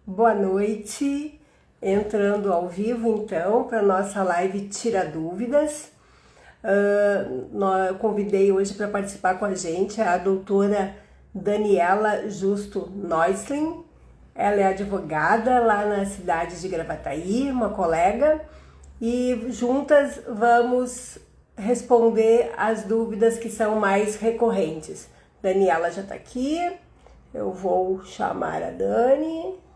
Boa noite, entrando ao vivo então para nossa live Tira Dúvidas. Eu convidei hoje para participar com a gente a doutora Daniela Justo Neuslin. Ela é advogada lá na cidade de Gravataí, uma colega, e juntas vamos responder as dúvidas que são mais recorrentes. Daniela já está aqui, eu vou chamar a Dani.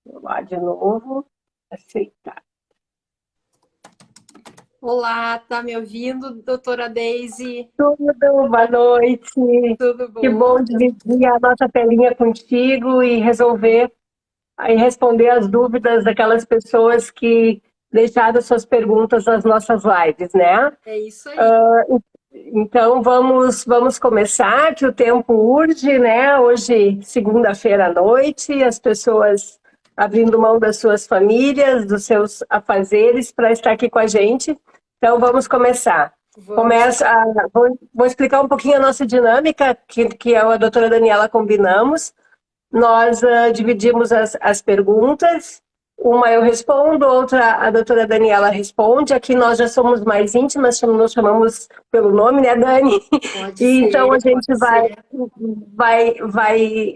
Vou lá de novo, aceitar. Olá, tá me ouvindo, doutora Daisy? Tudo, boa noite. Tudo Que bom? bom dividir a nossa telinha contigo e resolver e responder as dúvidas daquelas pessoas que deixaram suas perguntas nas nossas lives, né? É isso aí. Então vamos começar, que o tempo urge, né? Hoje, segunda-feira à noite, as pessoas abrindo mão das suas famílias, dos seus afazeres para estar aqui com a gente. Então vamos começar. Vou explicar um pouquinho a nossa dinâmica, que eu e a doutora Daniela combinamos. Nós dividimos as perguntas, uma eu respondo, outra a doutora Daniela responde. Aqui nós já somos mais íntimas, nos chamamos pelo nome, né, Dani? Pode E ser, então a gente pode ser.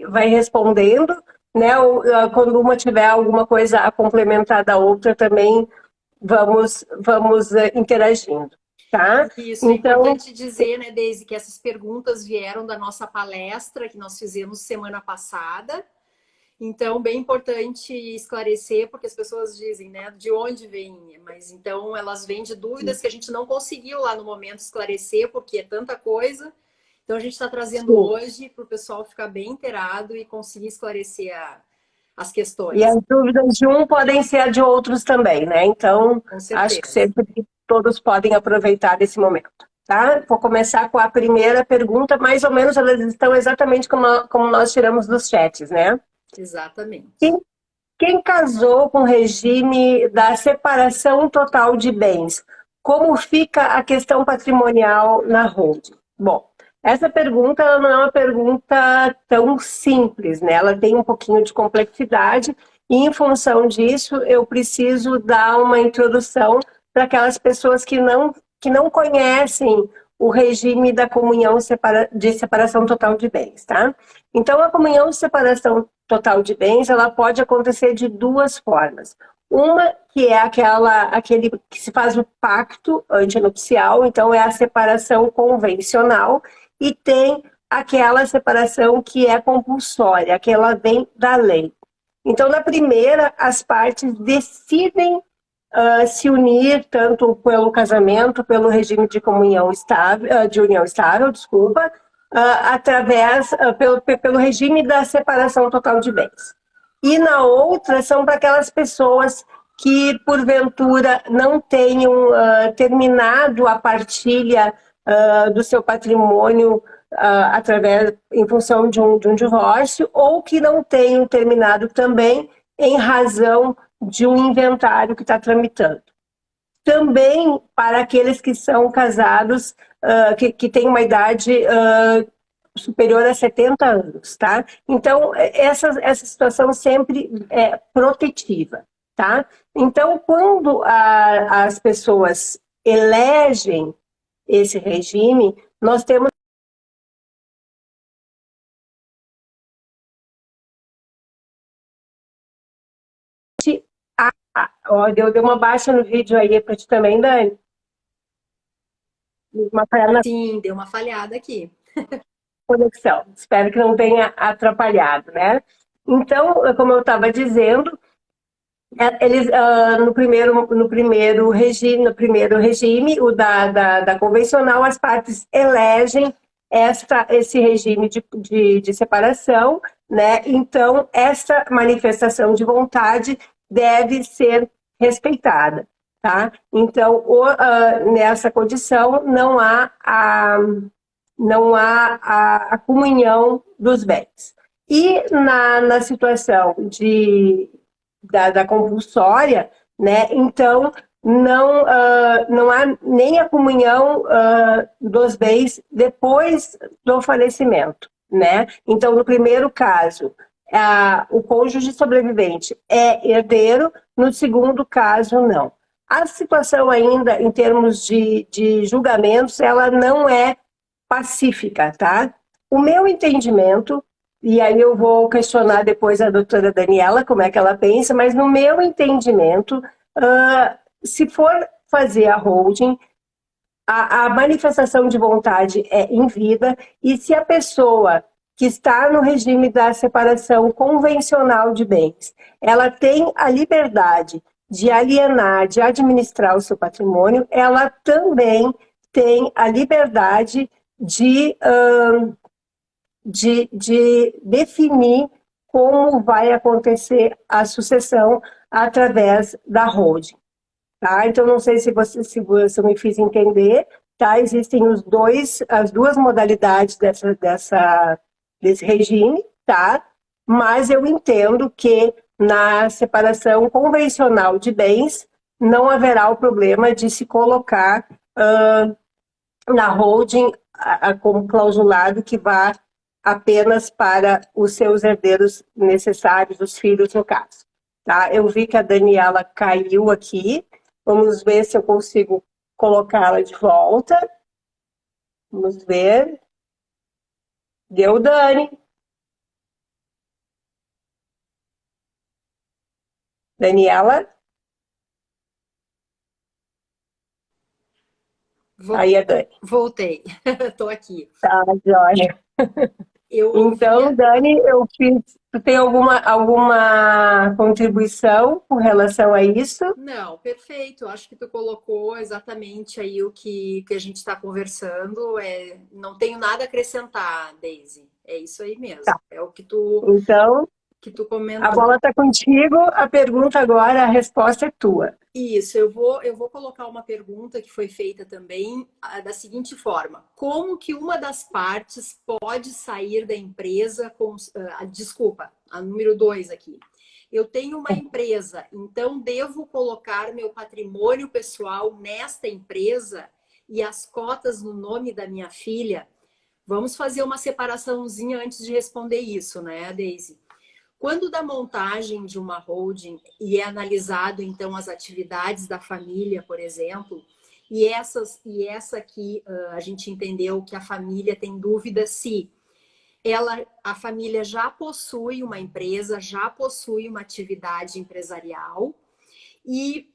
vai respondendo, né? Quando uma tiver alguma coisa a complementar da outra, também vamos interagindo, tá? Isso, é Então, importante dizer, né, Daisy, que essas perguntas vieram da nossa palestra que nós fizemos semana passada. Então, bem importante esclarecer, porque as pessoas dizem, né, de onde vem, mas então elas vêm de dúvidas que a gente não conseguiu lá no momento esclarecer, porque é tanta coisa. Então, a gente está trazendo sim. hoje para o pessoal ficar bem inteirado e conseguir esclarecer as E questões. as dúvidas de um podem ser de outros também, né? Então, Com acho que certeza. sempre todos podem aproveitar esse momento, tá? Vou começar com a primeira pergunta, mais ou menos elas estão exatamente como nós tiramos dos chats, né? Exatamente. Quem, quem casou com o regime da separação total de bens, como fica a questão patrimonial na holding? Bom, essa pergunta ela não é uma pergunta tão simples, né? Ela tem um pouquinho de complexidade e, em função disso, eu preciso dar uma introdução para aquelas pessoas que não conhecem o regime da comunhão de separação total de bens, tá? Então, a comunhão de separação total de bens, ela pode acontecer de duas formas. Uma que é aquele que se faz o pacto antinupcial, então é a separação convencional, e tem aquela separação que é compulsória, que ela vem da lei. Então, na primeira, as partes decidem se unir tanto pelo casamento, pelo regime de comunhão estável, de união estável, desculpa, pelo regime da separação total de bens. E na outra são para aquelas pessoas que, porventura, não tenham terminado a partilha do seu patrimônio em função de um divórcio, ou que não tenham terminado também em razão de um inventário que está tramitando. Também para aqueles que são casados, que têm uma idade superior a 70 anos, tá? Então, essa situação sempre é protetiva, tá? Então, quando as pessoas elegem esse regime, nós temos deu uma baixa no vídeo aí para ti também, Dani. Uma perna Sim, deu uma falhada aqui. conexão. Espero que não tenha atrapalhado, né? Então, como eu estava dizendo, eles no primeiro regime, o da convencional, as partes elegem esse regime de separação, né? Então, essa manifestação de vontade deve ser respeitada, tá? Então, nessa condição, não há a comunhão dos bens. E na situação da compulsória, né, então não há nem a comunhão dos bens depois do falecimento, né? Então, no primeiro caso, o cônjuge sobrevivente é herdeiro, no segundo caso, não. A situação ainda, em termos de julgamentos, ela não é pacífica, tá? O meu entendimento, e aí eu vou questionar depois a doutora Daniela como é que ela pensa, mas no meu entendimento, se for fazer a holding, a manifestação de vontade é em vida, e se a pessoa que está no regime da separação convencional de bens, ela tem a liberdade de alienar, de administrar o seu patrimônio, ela também tem a liberdade de definir como vai acontecer a sucessão através da holding. Tá? Então, não sei se você me fiz entender, tá? Existem as duas modalidades desse regime, tá? Mas eu entendo que na separação convencional de bens não haverá o problema de se colocar na holding como clausulado que vá apenas para os seus herdeiros necessários, os filhos no caso. Tá? Eu vi que a Daniela caiu aqui. Vamos ver se eu consigo colocá-la de volta. Vamos ver. Deu, Dani. Daniela? Aí a Dani. Voltei, estou aqui. Tá, joia. Então, Dani, tu tem alguma contribuição com relação a isso? Não, perfeito. Acho que tu colocou exatamente aí o que a gente está conversando. Não tenho nada a acrescentar, Daisy. É isso aí mesmo. Tá. É o que tu comentou. A bola está contigo, a pergunta agora, a resposta é tua. Isso, eu vou colocar uma pergunta que foi feita também da seguinte forma: como que uma das partes pode sair da empresa com... desculpa, a número 2 aqui. Eu tenho uma empresa, então devo colocar meu patrimônio pessoal nesta empresa e as cotas no nome da minha filha? Vamos fazer uma separaçãozinha antes de responder isso, né, Daisy? Quando da montagem de uma holding e é analisado, então, as atividades da família, por exemplo, e essa aqui a gente entendeu que a família tem dúvida se a família já possui uma empresa, já possui uma atividade empresarial e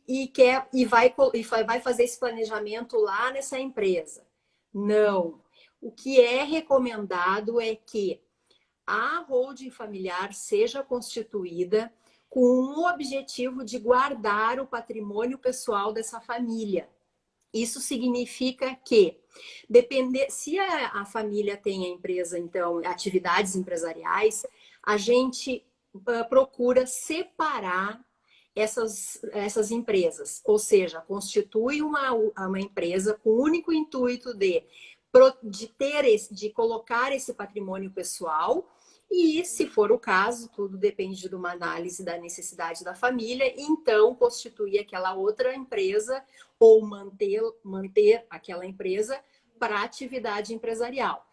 vai fazer esse planejamento lá nessa empresa. Não. O que é recomendado é que a holding familiar seja constituída com o objetivo de guardar o patrimônio pessoal dessa família. Isso significa que, se a família tem a empresa, então, atividades empresariais, a gente procura separar essas empresas, ou seja, constitui uma empresa com o único intuito de colocar esse patrimônio pessoal. E, se for o caso, tudo depende de uma análise da necessidade da família, então constituir aquela outra empresa ou manter aquela empresa para atividade empresarial.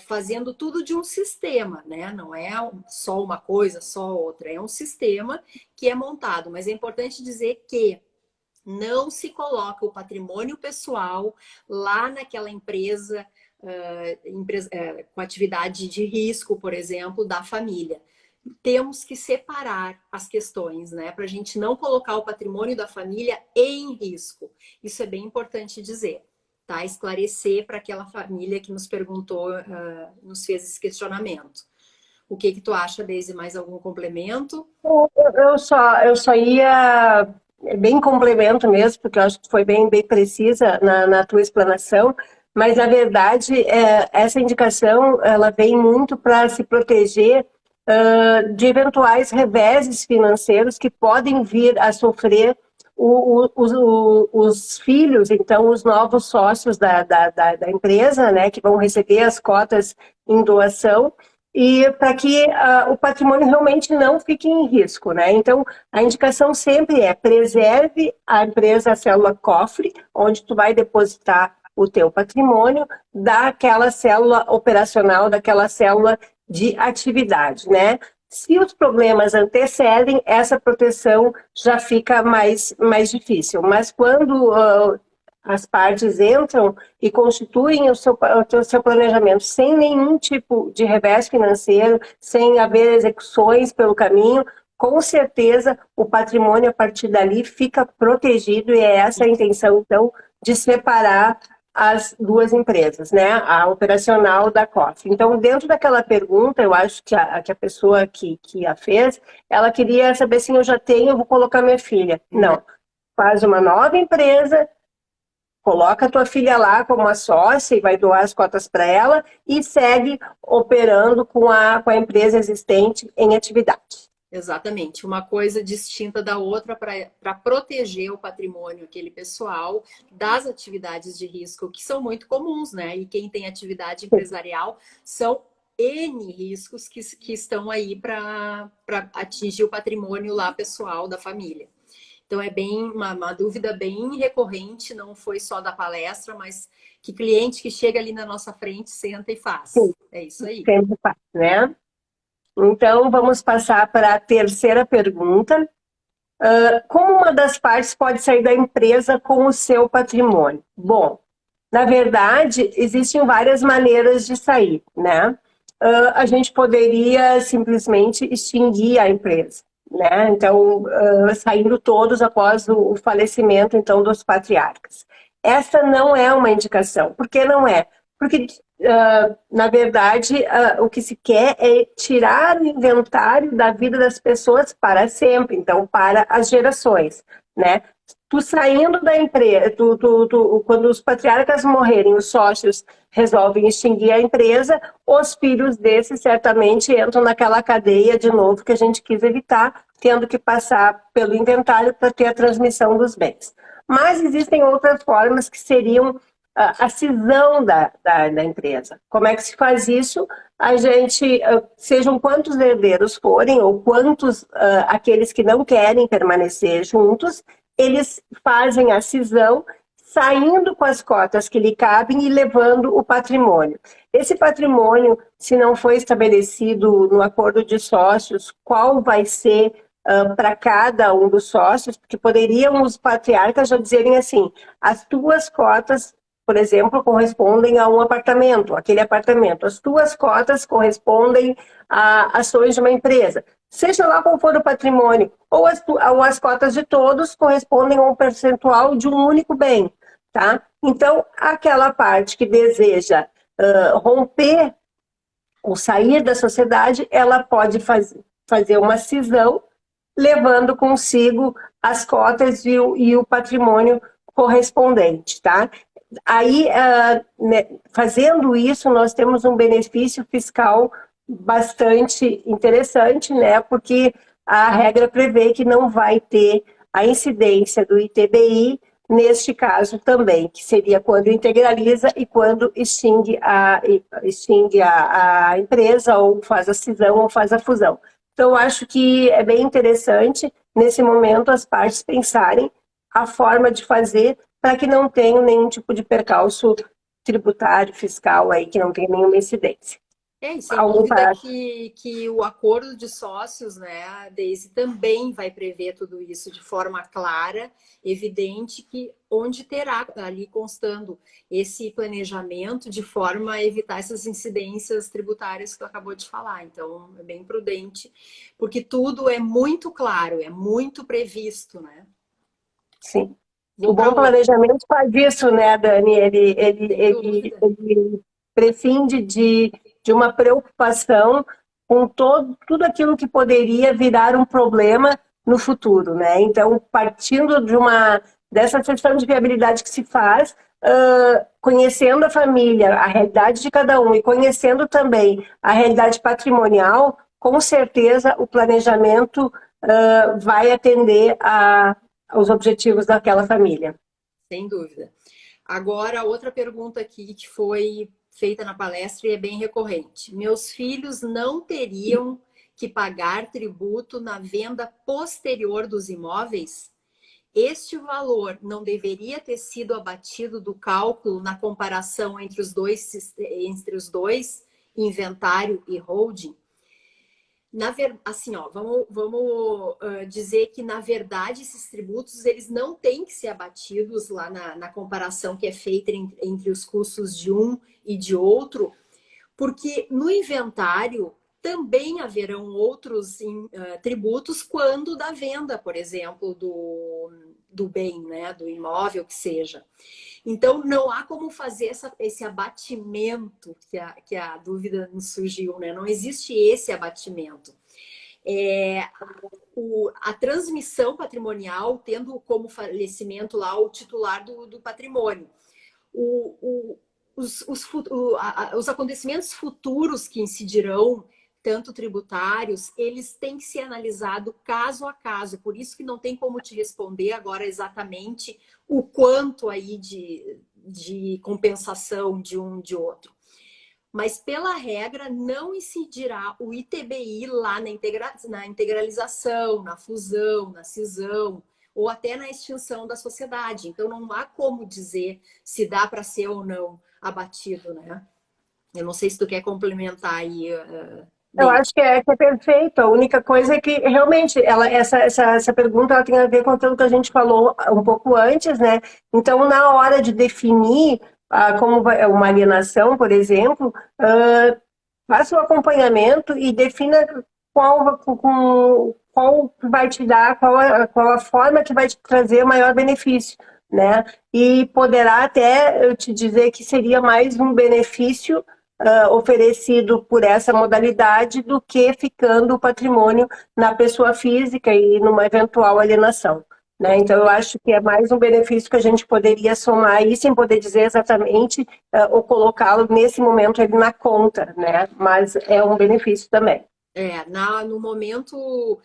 Fazendo tudo de um sistema, né? Não é só uma coisa, só outra. É um sistema que é montado, mas é importante dizer que não se coloca o patrimônio pessoal lá naquela empresa com atividade de risco, por exemplo, da família. Temos que separar as questões, né? Para a gente não colocar o patrimônio da família em risco. Isso é bem importante dizer, tá? Esclarecer para aquela família que nos perguntou, nos fez esse questionamento. O que tu acha, Daisy? Mais algum complemento? Eu só ia bem complemento mesmo, porque eu acho que foi bem precisa na tua explanação. Mas, na verdade, essa indicação ela vem muito para se proteger de eventuais reveses financeiros que podem vir a sofrer os filhos, então, os novos sócios da empresa, né, que vão receber as cotas em doação. e para que o patrimônio realmente não fique em risco, né? Então, a indicação sempre é preserve a empresa, a célula cofre, onde tu vai depositar o teu patrimônio, daquela célula operacional, daquela célula de atividade, né? Se os problemas antecedem, essa proteção já fica mais difícil. Mas quando as partes entram e constituem o seu planejamento sem nenhum tipo de revés financeiro, sem haver execuções pelo caminho, com certeza o patrimônio a partir dali fica protegido e é essa a intenção, então, de separar as duas empresas, né? A operacional da COF. Então, dentro daquela pergunta, eu acho que a pessoa que a fez, ela queria saber se eu já tenho, vou colocar minha filha. Não. Faz uma nova empresa, coloca a tua filha lá como a sócia e vai doar as cotas para ela e segue operando com a empresa existente em atividade. Exatamente, uma coisa distinta da outra para proteger o patrimônio, aquele pessoal, das atividades de risco, que são muito comuns, né? E quem tem atividade empresarial são N riscos que estão aí para atingir o patrimônio lá pessoal da família. Então, é bem uma dúvida bem recorrente, não foi só da palestra, mas que cliente que chega ali na nossa frente, senta e faz. Sim, é isso aí. Sempre faz, né? Então, vamos passar para a terceira pergunta. Como uma das partes pode sair da empresa com o seu patrimônio? Bom, na verdade, existem várias maneiras de sair, né? A gente poderia simplesmente extinguir a empresa, né? Então, saindo todos após o falecimento, então, dos patriarcas. Essa não é uma indicação. Por que não é? Porque, na verdade, o que se quer é tirar o inventário da vida das pessoas para sempre, então, para as gerações, né? Tu saindo da empresa, quando os patriarcas morrerem, os sócios resolvem extinguir a empresa, os filhos desses certamente entram naquela cadeia de novo que a gente quis evitar, tendo que passar pelo inventário para ter a transmissão dos bens. Mas existem outras formas que seriam a cisão da empresa. Como é que se faz isso? A gente, sejam quantos herdeiros forem, ou quantos aqueles que não querem permanecer juntos, eles fazem a cisão, saindo com as cotas que lhe cabem e levando o patrimônio. Esse patrimônio, se não foi estabelecido no acordo de sócios, qual vai ser para cada um dos sócios, porque poderiam os patriarcas já dizerem assim, as tuas cotas, por exemplo, correspondem a um apartamento, aquele apartamento, as tuas cotas correspondem a ações de uma empresa. Seja lá qual for o patrimônio, ou as cotas de todos correspondem a um percentual de um único bem, tá? Então, aquela parte que deseja romper ou sair da sociedade, ela pode fazer uma cisão, levando consigo as cotas e o patrimônio correspondente, tá? Aí, né, fazendo isso, nós temos um benefício fiscal bastante interessante, né? Porque a regra prevê que não vai ter a incidência do ITBI neste caso também, que seria quando integraliza e quando extingue a empresa, ou faz a cisão ou faz a fusão. Então, eu acho que é bem interessante, nesse momento, as partes pensarem a forma de fazer para que não tenham nenhum tipo de percalço tributário, fiscal, aí, que não tenha nenhuma incidência. E sem dúvida que o acordo de sócios, né, a Deise, também vai prever tudo isso de forma clara, evidente, que onde terá ali constando esse planejamento de forma a evitar essas incidências tributárias que tu acabou de falar. Então, é bem prudente, porque tudo é muito claro, é muito previsto, né? Sim. O bom planejamento faz isso, né, Dani? Ele prescinde de uma preocupação com tudo aquilo que poderia virar um problema no futuro, né? Então, partindo dessa questão de viabilidade que se faz, conhecendo a família, a realidade de cada um e conhecendo também a realidade patrimonial, com certeza o planejamento vai atender aos objetivos daquela família. Sem dúvida. Agora, outra pergunta aqui que foi feita na palestra e é bem recorrente. Meus filhos não teriam que pagar tributo na venda posterior dos imóveis? Este valor não deveria ter sido abatido do cálculo na comparação entre os dois, inventário e holding? Assim, ó, vamos dizer que, na verdade, esses tributos eles não têm que ser abatidos lá na comparação que é feita entre os custos de um e de outro, porque no inventário também haverão outros tributos quando da venda, por exemplo, do bem, né, do imóvel que seja. Então, não há como fazer esse abatimento que a dúvida nos surgiu, né? Não existe esse abatimento. A transmissão patrimonial tendo como falecimento lá o titular do patrimônio. Os acontecimentos futuros que incidirão, tanto tributários, eles têm que ser analisados caso a caso. Por isso que não tem como te responder agora exatamente o quanto aí de compensação de um de outro. Mas, pela regra, não incidirá o ITBI lá na integralização, na fusão, na cisão, ou até na extinção da sociedade. Então, não há como dizer se dá para ser ou não abatido, né? Eu não sei se tu quer complementar aí. Eu acho que é perfeito. A única coisa é que, realmente, essa pergunta ela tem a ver com aquilo que a gente falou um pouco antes, né? Então, na hora de definir como uma alienação, por exemplo, faça o acompanhamento e defina qual vai te dar, qual a forma que vai te trazer maior benefício, né? E poderá até eu te dizer que seria mais um benefício oferecido por essa modalidade do que ficando o patrimônio na pessoa física e numa eventual alienação. Né? Então, eu acho que é mais um benefício que a gente poderia somar aí, sem poder dizer exatamente ou colocá-lo nesse momento ele na conta, né? Mas é um benefício também. No momento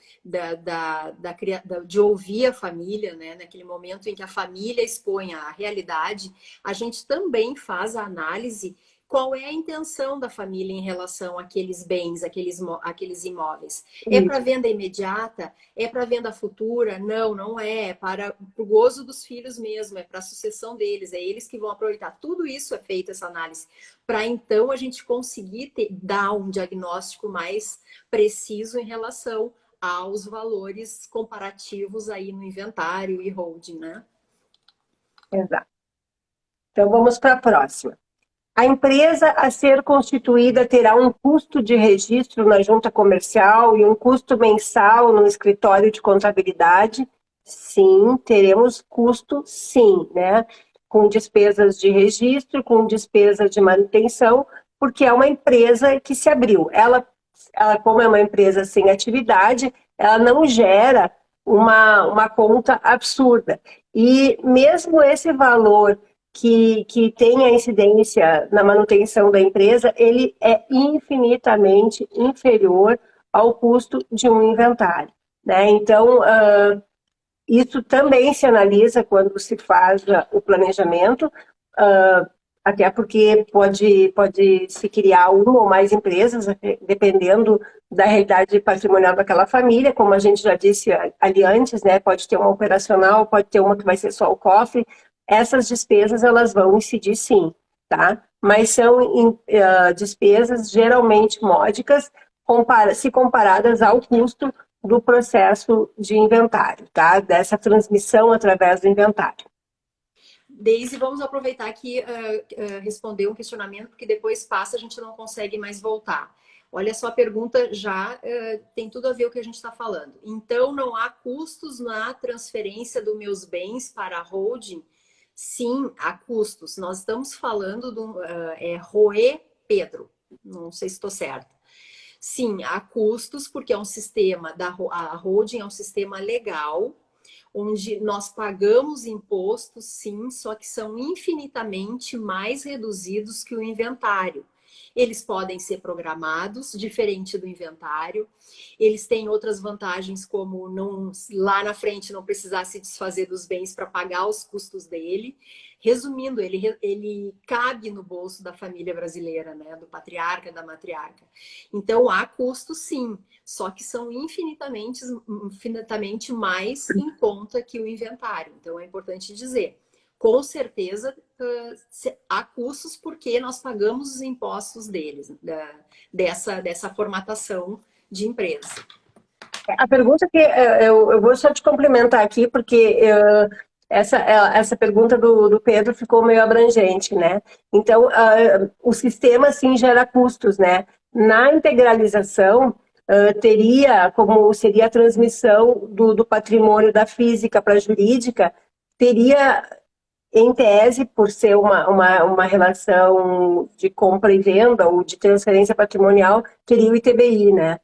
de ouvir a família, né? Naquele momento em que a família expõe a realidade, a gente também faz a análise qual é a intenção da família em relação àqueles bens, àqueles imóveis. É para venda imediata? É para venda futura? Não, não é. É para o gozo dos filhos mesmo, é para a sucessão deles, é eles que vão aproveitar. Tudo isso é feito, essa análise, para então a gente conseguir dar um diagnóstico mais preciso em relação aos valores comparativos aí no inventário e holding, né? Exato. Então, vamos para a próxima. A empresa a ser constituída terá um custo de registro na junta comercial e um custo mensal no escritório de contabilidade? Sim, teremos custo, sim, né? Com despesas de registro, com despesas de manutenção, porque é uma empresa que se abriu. Ela como é uma empresa sem atividade, ela não gera uma conta absurda. E mesmo esse valor que tem a incidência na manutenção da empresa, ele é infinitamente inferior ao custo de um inventário. Né? Então, isso também se analisa quando se faz o planejamento, até porque pode se criar uma ou mais empresas, dependendo da realidade patrimonial daquela família, como a gente já disse ali antes, né? Pode ter uma operacional, pode ter uma que vai ser só o cofre. Essas despesas, elas vão incidir sim, tá? Mas são despesas geralmente módicas, se comparadas ao custo do processo de inventário, tá? Dessa transmissão através do inventário. Deise, vamos aproveitar aqui responder um questionamento, porque depois passa, a gente não consegue mais voltar. Olha só, a pergunta já tem tudo a ver com o que a gente está falando. Então, não há custos na transferência dos meus bens para a holding? Sim, há custos. Nós estamos falando do Roê Pedro. Não sei se estou certa. Sim, há custos, porque é um sistema, a holding é um sistema legal, onde nós pagamos impostos, sim, só que são infinitamente mais reduzidos que o inventário. Eles podem ser programados, diferente do inventário. Eles têm outras vantagens, como não, lá na frente não precisar se desfazer dos bens para pagar os custos dele. Resumindo, ele cabe no bolso da família brasileira, né? Do patriarca, da matriarca. Então, há custos, sim, só que são infinitamente mais em conta que o inventário. Então, é importante dizer, com certeza, há custos porque nós pagamos os impostos deles, dessa formatação de empresa. A pergunta que eu vou só te complementar aqui, porque essa pergunta do Pedro ficou meio abrangente, né? Então, o sistema, sim, gera custos, né? Na integralização, teria, como seria a transmissão do patrimônio da física para a jurídica, teria, em tese, por ser uma relação de compra e venda ou de transferência patrimonial, teria o ITBI, né?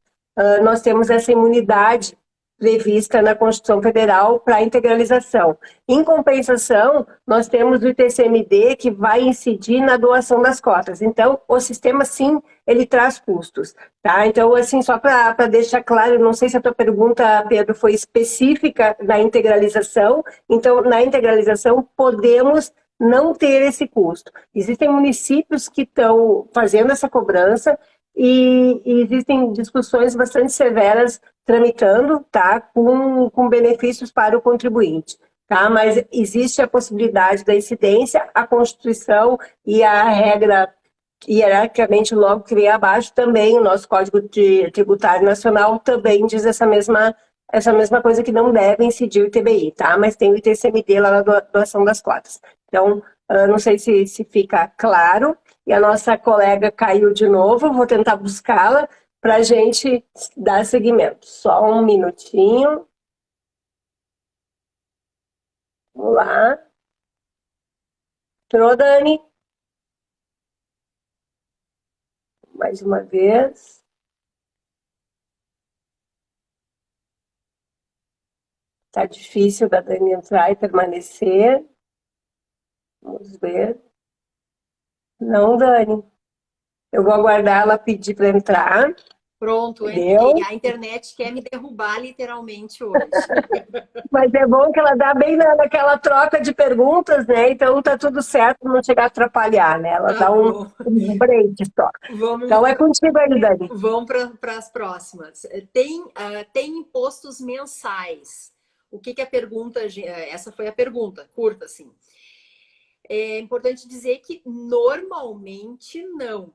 Nós temos essa imunidade prevista na Constituição Federal para a integralização. Em compensação, nós temos o ITCMD que vai incidir na doação das cotas. Então, o sistema, sim, ele traz custos. Tá? Então, assim, só para deixar claro, não sei se a tua pergunta, Pedro, foi específica na integralização. Então, na integralização, podemos não ter esse custo. Existem municípios que estão fazendo essa cobrança, e existem discussões bastante severas tramitando, tá, com benefícios para o contribuinte, tá, mas existe a possibilidade da incidência, a Constituição e a regra hierarquicamente logo que vem abaixo também, o nosso Código Tributário Nacional também diz essa mesma coisa, que não deve incidir o ITBI, tá, mas tem o ITCMD lá na doação das cotas. Então, não sei se fica claro. E a nossa colega caiu de novo, vou tentar buscá-la para a gente dar seguimento. Só um minutinho. Vamos lá. Entrou, Dani? Mais uma vez. Tá difícil da Dani entrar e permanecer. Vamos ver. Não, Dani. Eu vou aguardar ela pedir para entrar. Pronto, entrei. A internet quer me derrubar literalmente hoje. Mas é bom que ela dá bem naquela troca de perguntas, né? Então tá tudo certo, não chegar a atrapalhar, né? Ela dá um break só. Então é contigo aí, Dani. Vamos para as próximas. Tem impostos mensais. O que é a pergunta? Essa foi a pergunta, curta assim. É importante dizer que normalmente não,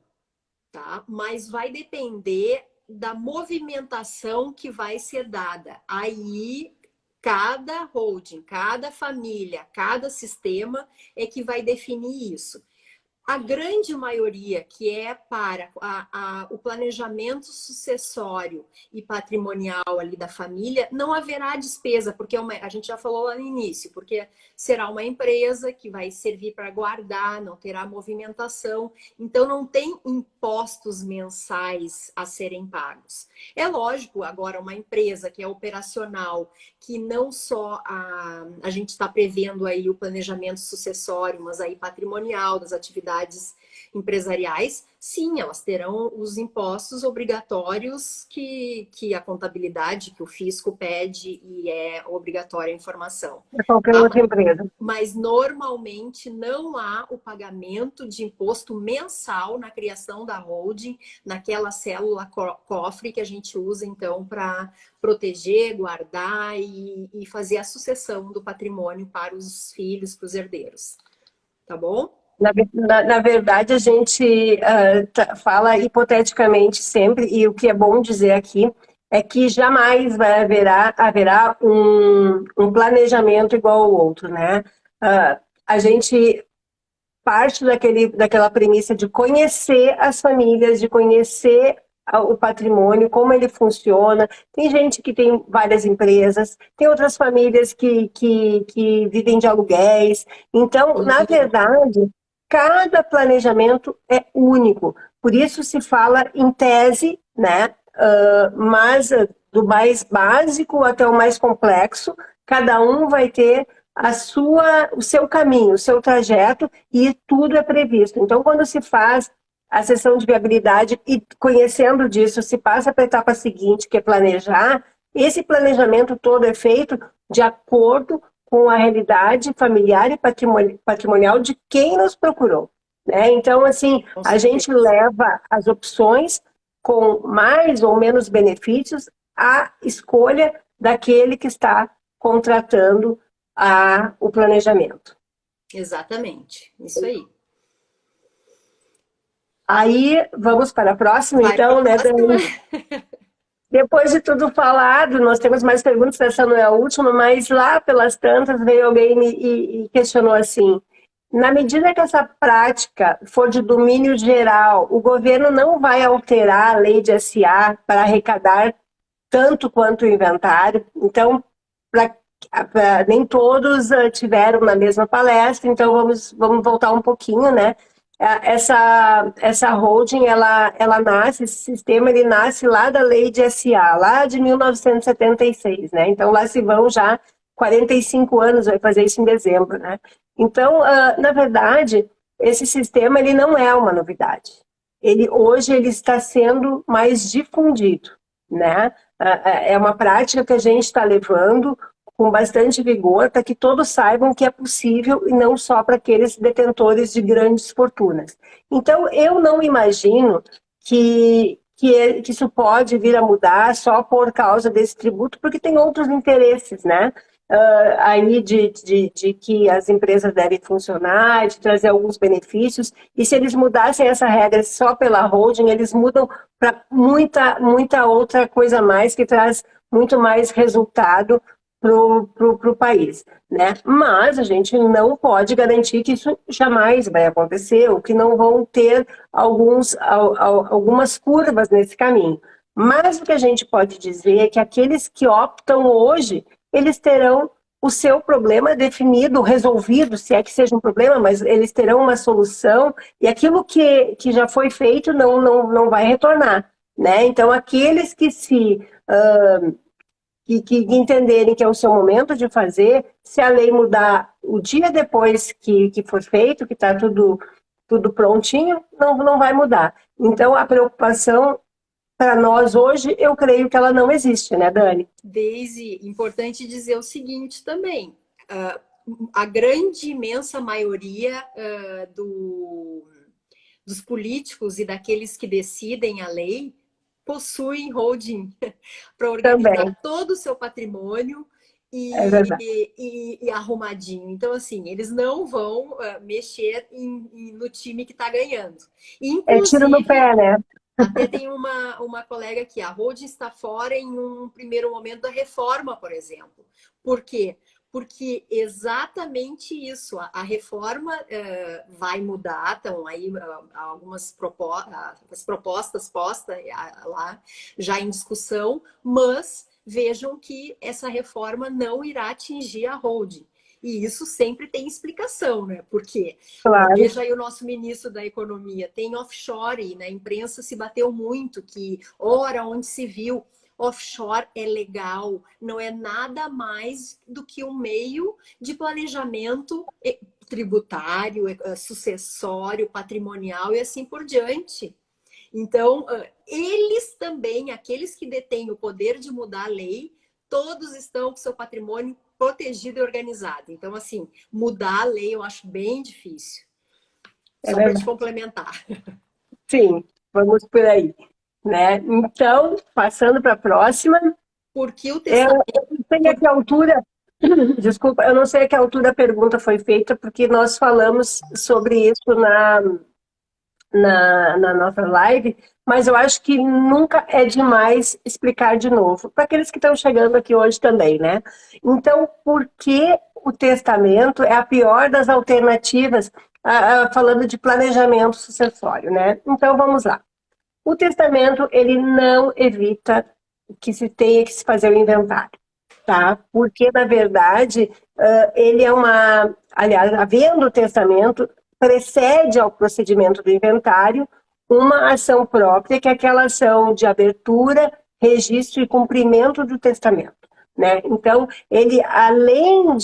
tá? Mas vai depender da movimentação que vai ser dada. Aí, cada holding, cada família, cada sistema é que vai definir isso. A grande maioria, que é para o planejamento sucessório e patrimonial ali da família, não haverá despesa, porque a gente já falou lá no início, porque será uma empresa que vai servir para guardar, não terá movimentação, então não tem impostos mensais a serem pagos. É lógico, agora, uma empresa que é operacional, que não só a gente está prevendo aí o planejamento sucessório, mas aí patrimonial das atividades empresariais, sim, elas terão os impostos obrigatórios que a contabilidade, que o fisco pede e é obrigatória a informação. É qualquer outra empresa. Mas normalmente não há o pagamento de imposto mensal na criação da holding, naquela célula cofre que a gente usa então para proteger, guardar e fazer a sucessão do patrimônio para os filhos, para os herdeiros. Tá bom? Na verdade, a gente fala hipoteticamente sempre, e o que é bom dizer aqui é que jamais haverá um planejamento igual ao outro, né? A gente parte daquela premissa de conhecer as famílias, de conhecer o patrimônio, como ele funciona. Tem gente que tem várias empresas, tem outras famílias que vivem de aluguéis. Então, na verdade, cada planejamento é único. Por isso se fala em tese, né? Mas do mais básico até o mais complexo, cada um vai ter o seu caminho, o seu trajeto, e tudo é previsto. Então, quando se faz a sessão de viabilidade e, conhecendo disso, se passa para a etapa seguinte, que é planejar. Esse planejamento todo é feito de acordo com a realidade familiar e patrimonial de quem nos procurou, né? Então, assim, a gente leva as opções com mais ou menos benefícios à escolha daquele que está contratando o planejamento. Exatamente, isso aí. Aí, vamos para a próxima, então, né, Dani? Depois de tudo falado, nós temos mais perguntas, essa não é a última, mas lá pelas tantas veio alguém e questionou assim: na medida que essa prática for de domínio geral, o governo não vai alterar a lei de SA para arrecadar tanto quanto o inventário? Então, nem todos tiveram na mesma palestra, então vamos voltar um pouquinho, né? Essa holding, ela nasce, esse sistema, ele nasce lá da lei de SA, lá de 1976, né? Então, lá se vão já 45 anos, vai fazer isso em dezembro, né? Então, na verdade, esse sistema, ele não é uma novidade. Hoje, ele está sendo mais difundido, né? É uma prática que a gente está levando com bastante vigor, para que todos saibam que é possível e não só para aqueles detentores de grandes fortunas. Então, eu não imagino que isso pode vir a mudar só por causa desse tributo, porque tem outros interesses, né? Aí de que as empresas devem funcionar, de trazer alguns benefícios, e se eles mudassem essa regra só pela holding, eles mudam para muita outra coisa a mais, que traz muito mais resultado para o país, né? Mas a gente não pode garantir que isso jamais vai acontecer, ou que não vão ter algumas curvas nesse caminho. Mas o que a gente pode dizer é que aqueles que optam hoje, eles terão o seu problema definido, resolvido, se é que seja um problema, mas eles terão uma solução, e aquilo que já foi feito não vai retornar, né? Então, aqueles que que entenderem que é o seu momento de fazer, se a lei mudar o dia depois que for feito, que está tudo prontinho, não vai mudar. Então, a preocupação para nós hoje, eu creio que ela não existe, né, Dani? Daisy, importante dizer o seguinte também, a grande, imensa maioria dos políticos e daqueles que decidem a lei possuem holding para organizar também todo o seu patrimônio e arrumadinho. Então, assim, eles não vão mexer no time que está ganhando. Inclusive, tiro no pé, né? Até tem uma colega aqui, a holding está fora em um primeiro momento da reforma, por exemplo. Por quê? Porque exatamente isso, a reforma vai mudar, estão aí algumas propostas postas lá já em discussão, mas vejam que essa reforma não irá atingir a holding. E isso sempre tem explicação, né? Por quê? Claro. Veja aí o nosso ministro da Economia, tem offshore, na imprensa se bateu muito que, ora, onde se viu, offshore é legal, não é nada mais do que um meio de planejamento tributário, sucessório, patrimonial e assim por diante. Então, eles também, aqueles que detêm o poder de mudar a lei, todos estão com seu patrimônio protegido e organizado. Então, assim, mudar a lei eu acho bem difícil. Só para te complementar. Sim, vamos por aí. Né? Então, passando para a próxima. Porque o testamento... Eu não sei a que altura... Desculpa, eu não sei a que altura a pergunta foi feita, porque nós falamos sobre isso na nossa live, mas eu acho que nunca é demais explicar de novo, para aqueles que estão chegando aqui hoje também, né? Então, por que o testamento é a pior das alternativas, falando de planejamento sucessório, né? Então, vamos lá. O testamento, ele não evita que se tenha que se fazer o inventário, tá? Porque, na verdade, ele é aliás, havendo o testamento, precede ao procedimento do inventário uma ação própria, que é aquela ação de abertura, registro e cumprimento do testamento, né? Então, ele, além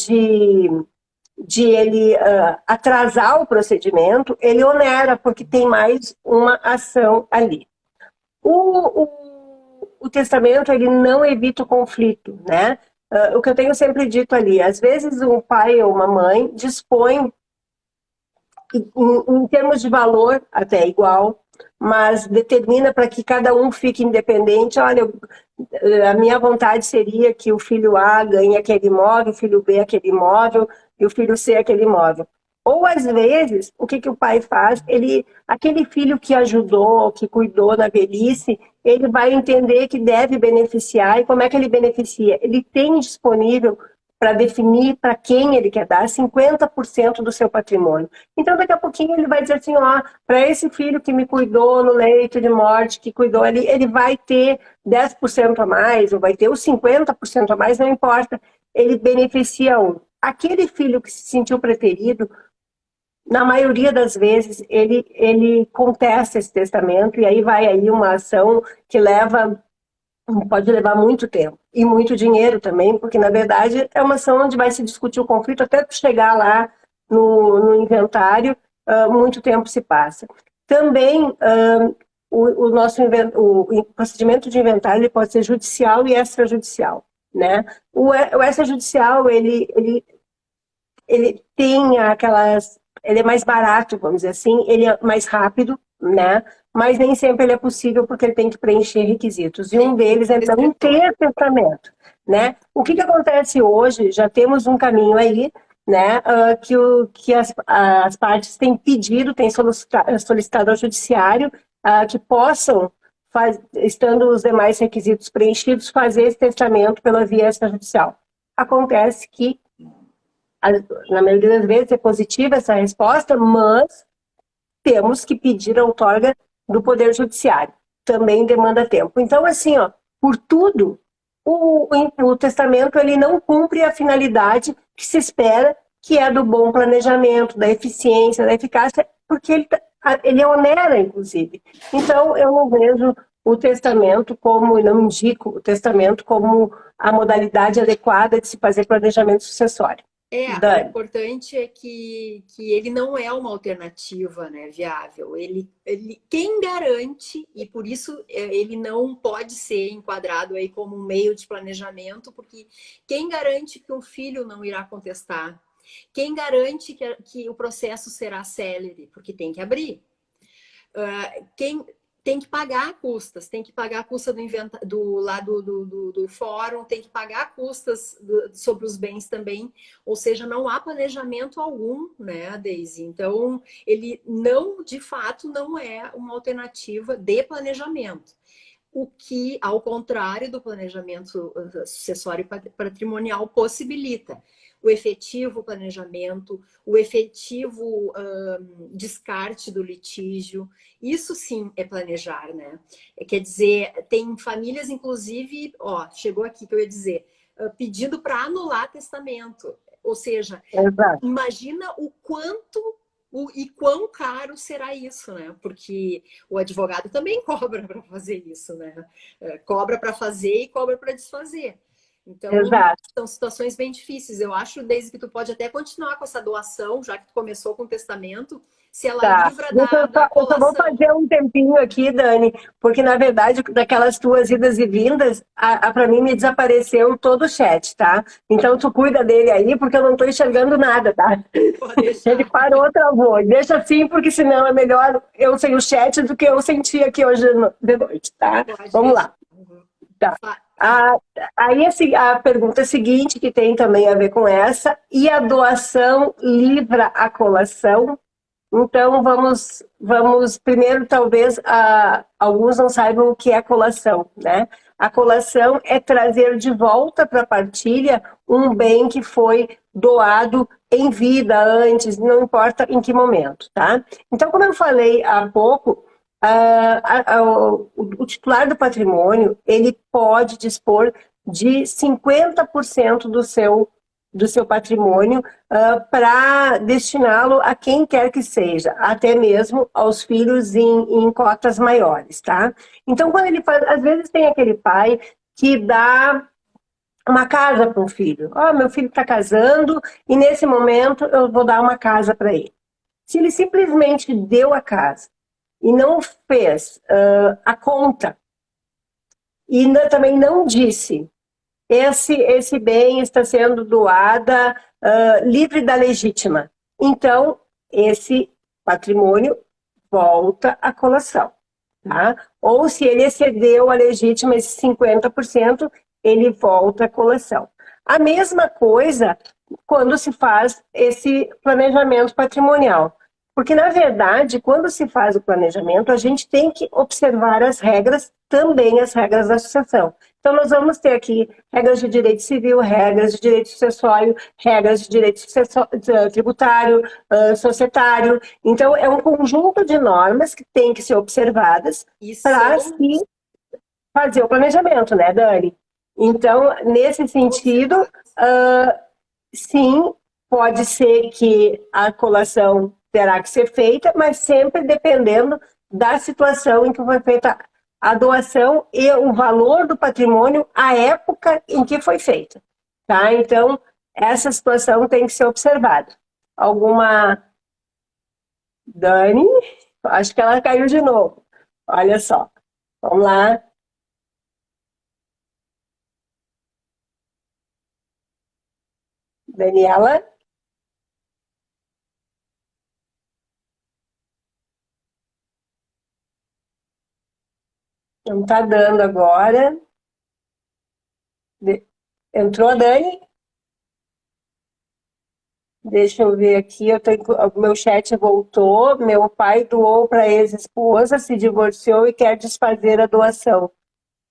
de ele atrasar o procedimento, ele onera, porque tem mais uma ação ali. O testamento, ele não evita o conflito, né? O que eu tenho sempre dito ali, às vezes um pai ou uma mãe dispõe, em termos de valor, até igual, mas determina para que cada um fique independente. Olha, a minha vontade seria que o filho A ganhe aquele imóvel, o filho B aquele imóvel e o filho C aquele imóvel. Ou às vezes, o que o pai faz? Aquele filho que ajudou, que cuidou na velhice, ele vai entender que deve beneficiar. E como é que ele beneficia? Ele tem disponível para definir para quem ele quer dar 50% do seu patrimônio. Então, daqui a pouquinho, ele vai dizer assim, ó, para esse filho que me cuidou no leito de morte, que cuidou ali, ele vai ter 10% a mais, ou vai ter os 50% a mais, não importa. Ele beneficia um. Aquele filho que se sentiu preterido, na maioria das vezes, ele contesta esse testamento, e aí vai aí uma ação que pode levar muito tempo e muito dinheiro também, porque na verdade é uma ação onde vai se discutir o conflito até chegar lá no inventário, muito tempo se passa. Também o procedimento de inventário ele pode ser judicial e extrajudicial, né? O extrajudicial ele tem ele é mais barato, vamos dizer assim, ele é mais rápido, né? Mas nem sempre ele é possível porque ele tem que preencher requisitos. E um deles é não ter testamento, né? O que acontece hoje? Já temos um caminho aí, né? Que as partes têm pedido, têm solicitado ao judiciário que possam, estando os demais requisitos preenchidos, fazer esse testamento pela via extrajudicial. Acontece que na maioria das vezes é positiva essa resposta, mas temos que pedir a outorga do Poder Judiciário. Também demanda tempo. Então, assim, ó, por tudo, o testamento ele não cumpre a finalidade que se espera, que é do bom planejamento, da eficiência, da eficácia, porque ele onera, inclusive. Então, eu não vejo o testamento como, não indico o testamento como a modalidade adequada de se fazer planejamento sucessório. O importante é que ele não é uma alternativa, né, viável. Quem garante, e por isso ele não pode ser enquadrado aí como um meio de planejamento, porque quem garante que o filho não irá contestar? Quem garante que o processo será célere? Porque tem que abrir. Quem tem que pagar custas, tem que pagar a custa do fórum, tem que pagar custas sobre os bens também, ou seja, não há planejamento algum, né, Deise? Então, ele não, de fato, não é uma alternativa de planejamento. O que, ao contrário do planejamento sucessório patrimonial, possibilita o efetivo planejamento, o efetivo descarte do litígio. Isso sim é planejar, né? Quer dizer, tem famílias, inclusive, chegou aqui que eu ia dizer, pedindo para anular testamento. Ou seja, imagina o quanto e quão caro será isso, né? Porque o advogado também cobra para fazer isso, né? Cobra para fazer e cobra para desfazer. Então, são situações bem difíceis. Eu acho, desde que tu pode até continuar com essa doação, já que tu começou com o testamento, se ela livra da colação. Eu só vou fazer um tempinho aqui, Dani, porque, na verdade, daquelas tuas idas e vindas, para mim me desapareceu todo o chat, tá? Então, tu cuida dele aí, porque eu não estou enxergando nada, tá? Ele parou, travou. Deixa assim, porque senão é melhor eu sem o chat do que eu sentir aqui hoje de noite, tá? Vamos lá. Tá. Aí a pergunta seguinte, que tem também a ver com essa, e a doação livra a colação? Então, vamos primeiro, talvez, alguns não saibam o que é colação, né? A colação é trazer de volta para a partilha um bem que foi doado em vida, antes, não importa em que momento, tá? Então, como eu falei há pouco, o titular do patrimônio, ele pode dispor de 50% do seu patrimônio para destiná-lo a quem quer que seja, até mesmo aos filhos em cotas maiores, tá? Então, quando ele faz, às vezes tem aquele pai que dá uma casa para um filho. Meu filho está casando e nesse momento eu vou dar uma casa para ele. Se ele simplesmente deu a casa e não fez a conta e também não disse esse bem está sendo doada livre da legítima, então esse patrimônio volta à colação. Tá? Ou se ele excedeu a legítima, esse 50%, ele volta à colação. A mesma coisa quando se faz esse planejamento patrimonial. Porque, na verdade, quando se faz o planejamento, a gente tem que observar as regras, também as regras da sucessão. Então, nós vamos ter aqui regras de direito civil, regras de direito sucessório, regras de direito tributário, societário. Então, é um conjunto de normas que tem que ser observadas para se fazer o planejamento, né, Dani? Então, nesse sentido, sim, pode ser que a colação terá que ser feita, mas sempre dependendo da situação em que foi feita a doação e o valor do patrimônio, a época em que foi feita. Tá? Então, essa situação tem que ser observada. Alguma... Dani? Acho que ela caiu de novo. Olha só. Vamos lá. Daniela? Não está dando agora. Entrou a Dani? Deixa eu ver aqui, o meu chat voltou. Meu pai doou para a ex-esposa, se divorciou e quer desfazer a doação,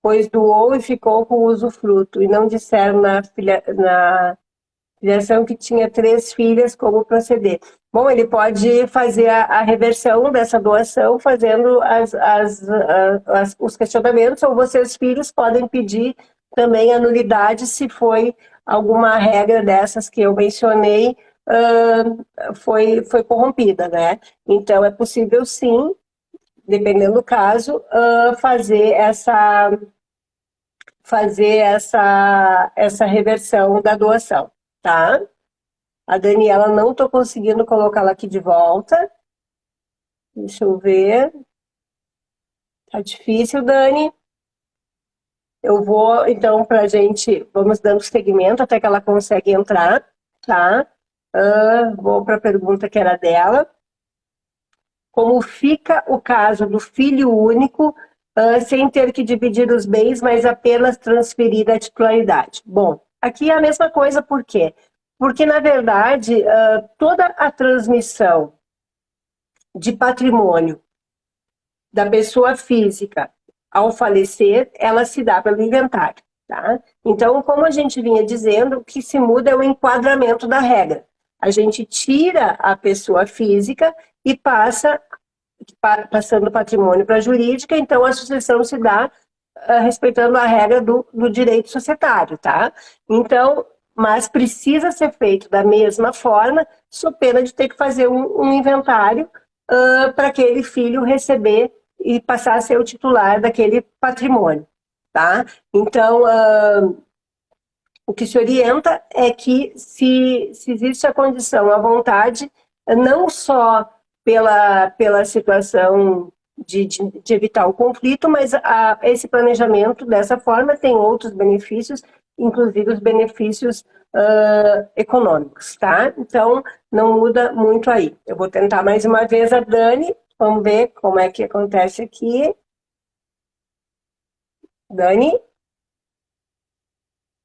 pois doou e ficou com o usufruto. E não disseram na filiação que tinha 3 filhas, como proceder. Bom, ele pode fazer a reversão dessa doação, fazendo os questionamentos, ou vocês, filhos, podem pedir também a nulidade se foi alguma regra dessas que eu mencionei, foi corrompida, né? Então, é possível, sim, dependendo do caso, fazer essa reversão da doação, tá? A Daniela, não estou conseguindo colocá-la aqui de volta. Deixa eu ver. Tá difícil, Dani. Eu vou, então, vamos dando seguimento até que ela consegue entrar, tá? Vou para a pergunta que era dela. Como fica o caso do filho único sem ter que dividir os bens, mas apenas transferir a titularidade? Bom, aqui é a mesma coisa, por quê? Porque, na verdade, toda a transmissão de patrimônio da pessoa física ao falecer, ela se dá pelo inventário, tá? Então, como a gente vinha dizendo, o que se muda é o enquadramento da regra. A gente tira a pessoa física e passando o patrimônio para a jurídica, então a sucessão se dá respeitando a regra do direito societário, tá? Então, mas precisa ser feito da mesma forma, sob pena de ter que fazer um inventário para aquele filho receber e passar a ser o titular daquele patrimônio, tá? Então, o que se orienta é que se existe a condição, a vontade, não só pela situação de evitar o conflito, mas esse planejamento dessa forma tem outros benefícios, inclusive os benefícios econômicos, tá? Então, não muda muito aí. Eu vou tentar mais uma vez a Dani, vamos ver como é que acontece aqui. Dani?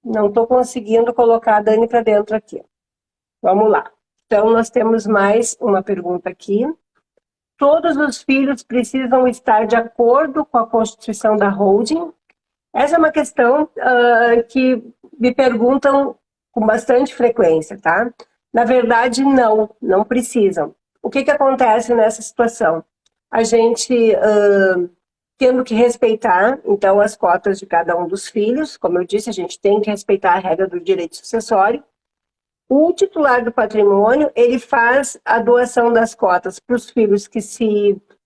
Não estou conseguindo colocar a Dani para dentro aqui. Vamos lá. Então, nós temos mais uma pergunta aqui. Todos os filhos precisam estar de acordo com a constituição da holding? Essa é uma questão que me perguntam com bastante frequência, tá? Na verdade, não precisam. O que acontece nessa situação? A gente, tendo que respeitar, então, as cotas de cada um dos filhos, como eu disse, a gente tem que respeitar a regra do direito sucessório. O titular do patrimônio, ele faz a doação das cotas para os filhos que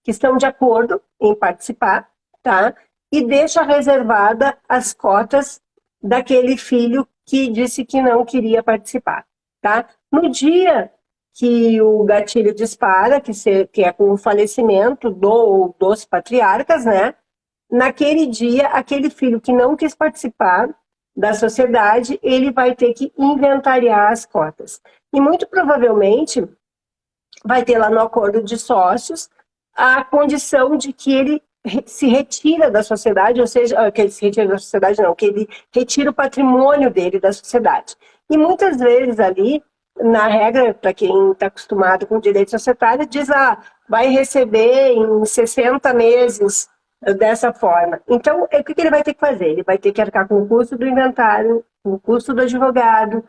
estão de acordo em participar, tá? E deixa reservada as cotas daquele filho que disse que não queria participar, tá? No dia que o gatilho dispara, que é com o falecimento do ou dos patriarcas, né? Naquele dia, aquele filho que não quis participar da sociedade, ele vai ter que inventariar as cotas. E muito provavelmente vai ter lá no acordo de sócios a condição de que ele se retira da sociedade, ou seja, que ele se retira da sociedade não, que ele retira o patrimônio dele da sociedade. E muitas vezes ali, na regra, para quem está acostumado com direito societário, diz, vai receber em 60 meses dessa forma. Então, o que ele vai ter que fazer? Ele vai ter que arcar com o custo do inventário, com o custo do advogado,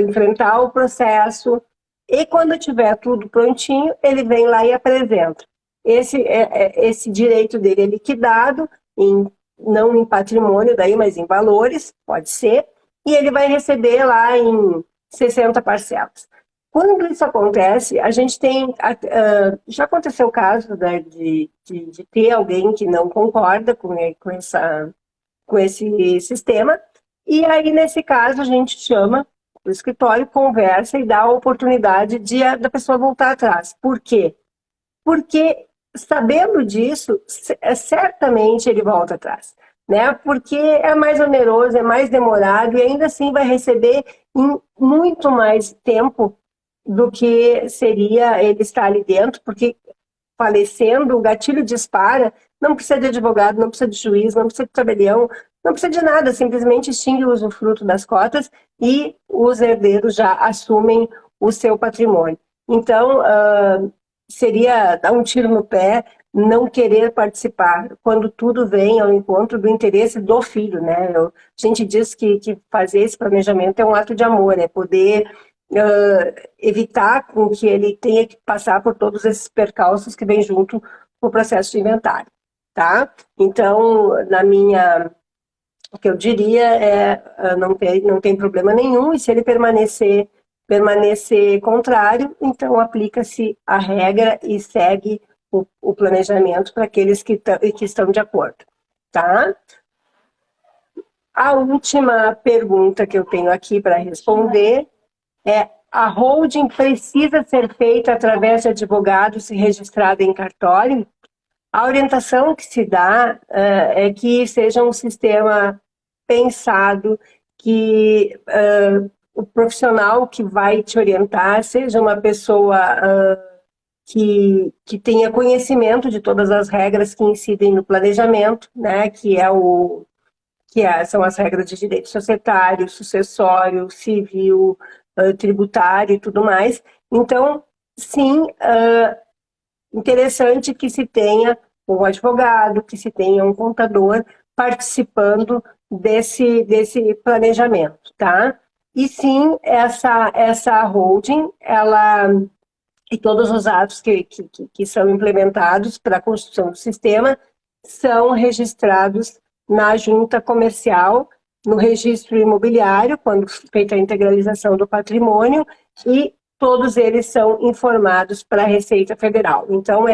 enfrentar o processo, e quando tiver tudo prontinho, ele vem lá e apresenta. Esse direito dele é liquidado, não em patrimônio, daí, mas em valores, pode ser, e ele vai receber lá em 60 parcelas. Quando isso acontece, a gente tem... já aconteceu o caso, né, de ter alguém que não concorda com esse sistema, e aí, nesse caso, a gente chama o escritório, conversa e dá a oportunidade da pessoa voltar atrás. Por quê? Porque, sabendo disso, certamente ele volta atrás, né? Porque é mais oneroso, é mais demorado e ainda assim vai receber em muito mais tempo do que seria ele estar ali dentro, porque falecendo, o gatilho dispara, não precisa de advogado, não precisa de juiz, não precisa de tabelião, não precisa de nada, simplesmente extingue o usufruto das cotas e os herdeiros já assumem o seu patrimônio. Então, seria dar um tiro no pé, não querer participar, quando tudo vem ao encontro do interesse do filho, né? A gente diz que fazer esse planejamento é um ato de amor, é poder evitar com que ele tenha que passar por todos esses percalços que vem junto com o processo de inventário, tá? Então, o que eu diria é não tem problema nenhum, e se ele permanecer contrário, então aplica-se a regra e segue o planejamento para aqueles que estão de acordo, tá? A última pergunta que eu tenho aqui para responder é: a holding precisa ser feita através de advogados e registrada em cartório? A orientação que se dá é que seja um sistema pensado, que o profissional que vai te orientar seja uma pessoa que tenha conhecimento de todas as regras que incidem no planejamento, né, são as regras de direito societário, sucessório, civil, tributário e tudo mais. Então, sim, interessante que se tenha um advogado, que se tenha um contador participando desse planejamento, tá? E sim, essa holding, e todos os atos que são implementados para a construção do sistema são registrados na junta comercial, no registro imobiliário, quando feita a integralização do patrimônio, e todos eles são informados para a Receita Federal. Então,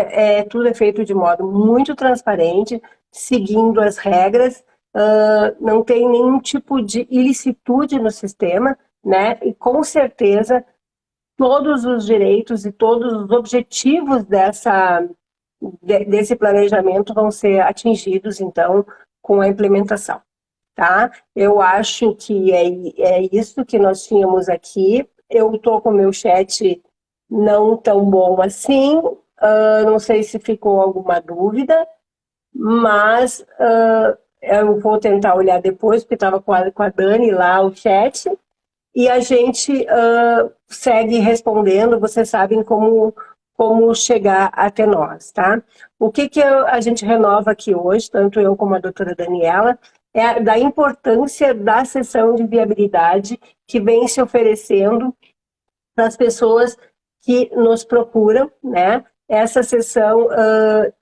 tudo é feito de modo muito transparente, seguindo as regras, não tem nenhum tipo de ilicitude no sistema, né? E com certeza todos os direitos e todos os objetivos desse planejamento vão ser atingidos, então, com a implementação, tá? Eu acho que é isso que nós tínhamos aqui. Eu estou com o meu chat não tão bom assim, não sei se ficou alguma dúvida, mas eu vou tentar olhar depois, porque estava com a Dani lá, o chat, e a gente segue respondendo, vocês sabem como chegar até nós, tá? O que a gente renova aqui hoje, tanto eu como a doutora Daniela, é da importância da sessão de viabilidade que vem se oferecendo para as pessoas que nos procuram, né? Essa sessão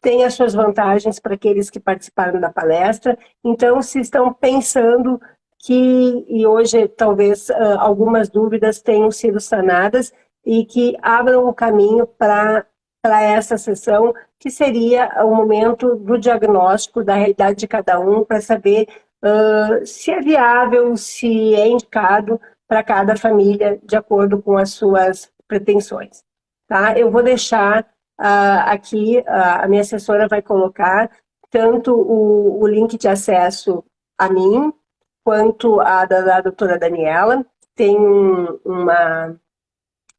tem as suas vantagens para aqueles que participaram da palestra, então se estão pensando e hoje talvez algumas dúvidas tenham sido sanadas e que abram o caminho para essa sessão, que seria o momento do diagnóstico da realidade de cada um, para saber se é viável, se é indicado para cada família, de acordo com as suas pretensões. Tá? Eu vou deixar aqui, a minha assessora vai colocar tanto o link de acesso a mim, quanto a da doutora Daniela. Tem um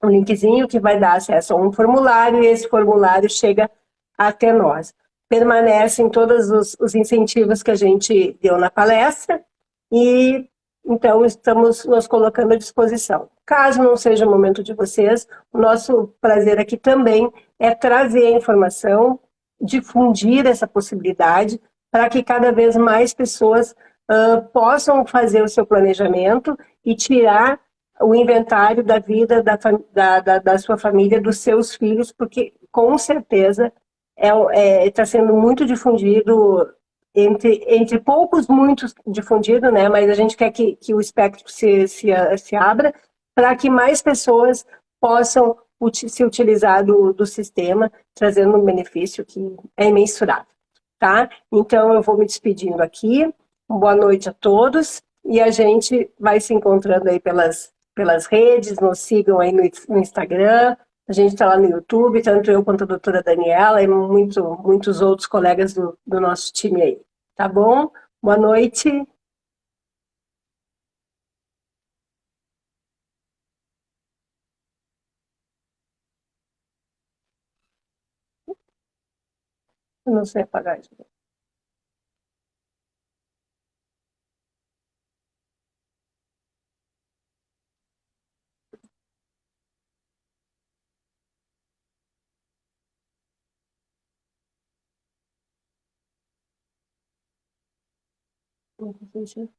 linkzinho que vai dar acesso a um formulário, e esse formulário chega até nós. Permanecem todos os incentivos que a gente deu na palestra, e então estamos nos colocando à disposição. Caso não seja o momento de vocês, o nosso prazer aqui também é trazer a informação, difundir essa possibilidade, para que cada vez mais pessoas possam fazer o seu planejamento e tirar o inventário da vida da sua família, dos seus filhos, porque com certeza está sendo muito difundido, entre poucos, muitos difundido, né? Mas a gente quer que o espectro se abra para que mais pessoas possam se utilizar do sistema, trazendo um benefício que é imensurável, tá? Então eu vou me despedindo aqui. Boa noite a todos, e a gente vai se encontrando aí pelas redes. Nos sigam aí no Instagram, a gente está lá no YouTube, tanto eu quanto a doutora Daniela e muitos outros colegas do nosso time aí. Tá bom? Boa noite. Eu não sei apagar isso. Não consigo.